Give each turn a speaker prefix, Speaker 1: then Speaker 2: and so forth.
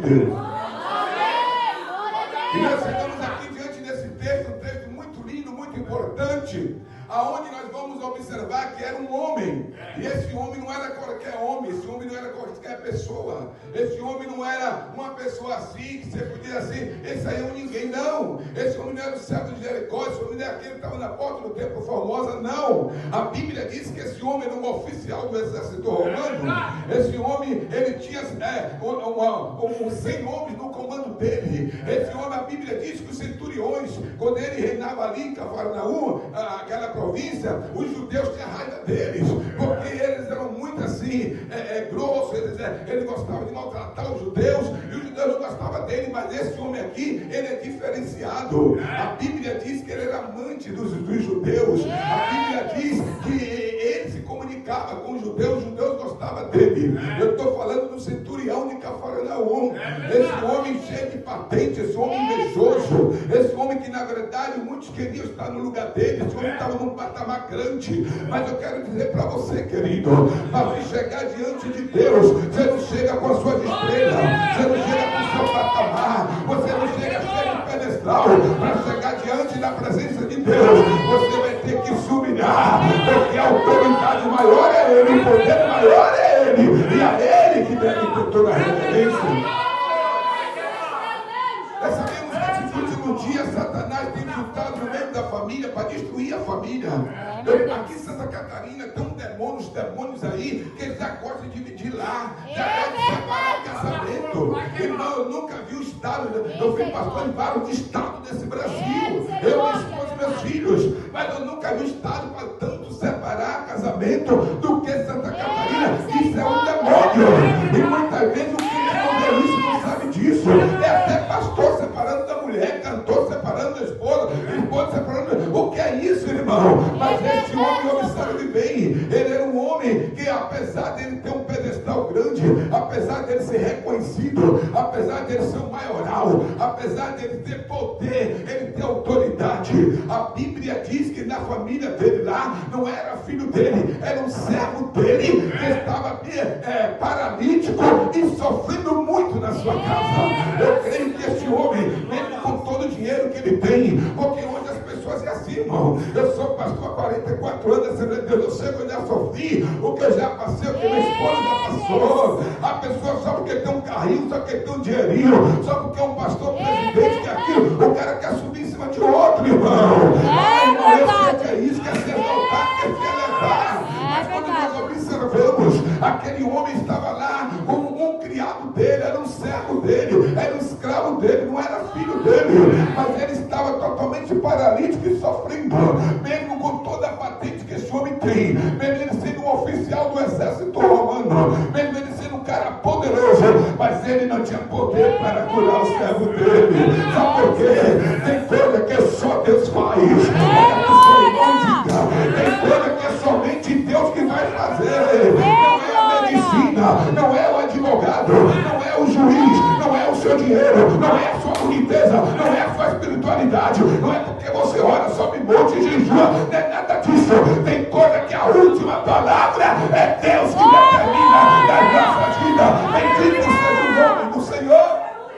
Speaker 1: Deus. E nós chegamos aqui diante desse texto, um texto muito lindo, muito importante, aonde nós vamos observar que era um homem, e esse homem não era qualquer homem, esse homem não era qualquer pessoa, esse homem não era uma pessoa assim, que você podia dizer assim, esse aí é um ninguém, não, esse homem não era o servo de Jericó, esse homem não era aquele que estava na porta do templo Formosa, não, a Bíblia diz que esse homem era um oficial do exército romano, esse homem, ele tinha 100 homens no comando dele, esse homem, a Bíblia diz que os centuriões, quando ele reinava ali em Cafarnaum, aquela província, os judeus tinham raiva deles, porque eles eram muito assim, grossos, eles gostavam de maltratar os judeus, e os judeus não gostavam dele, mas esse homem aqui, ele é diferenciado. A Bíblia diz que ele era amante dos judeus, a Bíblia diz que ele se comunicava com os judeus gostavam dele. Eu estou falando do centurião de Cafarnaum, esse homem cheio de patente, esse homem invejoso, esse homem que na verdade muitos queriam estar no lugar dele, esse homem estava num patamar grande, mas eu quero dizer para você, querido, para você chegar diante de Deus, você não chega com as suas estrelas, você não chega com o seu patamar, você não chega cheio de pedestal, para chegar diante da presença de Deus, você vai ter que se humilhar, porque a autoridade maior é Ele, o poder maior é Ele, e a Ele que deve ter toda a reverência. Nós sabemos que nesse último dia Satanás tem juntado no meio da família para destruir a família. Aqui em Santa Catarina tem uns demônios aí que eles já gostam de dividir lá, já gostam de separar o casamento. Irmão, eu nunca vi o estado, eu fui pastor em vários estados desse Brasil, eu, minha esposa e meus filhos, mas eu nunca vi o estado para tanto separar casamento do que Santa Catarina. Isso é um demônio, e muitas vezes o que respondeu isso não sabe disso. É até pastor separando da mulher, cantor separando da esposa separando. O que é isso, irmão? Mas esse homem, observe bem, ele era um homem que, apesar dele ter um pedestal grande, apesar dele ser reconhecido, apesar dele ser um maioral, apesar dele ter poder, ele ter autoridade, a Bíblia diz que na família dele lá, não era filho dele, era um servo dele, que estava paralítico e sofrendo muito na sua casa. Eu creio que esse homem, mesmo com todo o dinheiro que ele tem, porque hoje as pessoas é assim, irmão, eu sou pastor há 44 anos, Assembleia de Deus, eu sei que eu já sofri, o que eu já passei, o que minha esposa já passou. A pessoa só porque tem um carrinho, só porque tem um dinheirinho, só porque é um pastor presidente, que aquilo, o cara quer subir em cima de outro, irmão. Irmão, eu sei que é isso, quer se exaltar, quer se elevar. Mas quando nós observamos, aquele homem estava lá, um criado dele, era um servo dele, era um escravo dele, não era filho dele, mas ele estava totalmente paralítico e sofrendo, mesmo com toda a patente que esse homem tem, mesmo ele sendo um oficial do exército romano, mesmo ele sendo um cara poderoso, mas ele não tinha poder para curar o servo dele. Sabe por quê? Tem coisa que só Deus faz, tem coisa que é somente Deus que vai fazer, não é a medicina, não é o advogado, não é o juiz, não é o seu dinheiro, não é a sua boniteza, não é a sua espiritualidade, não é porque você ora, sobe monte e jejua, não é nada disso. Tem coisa que a última palavra é Deus que determina na nossa vida. Bendito seja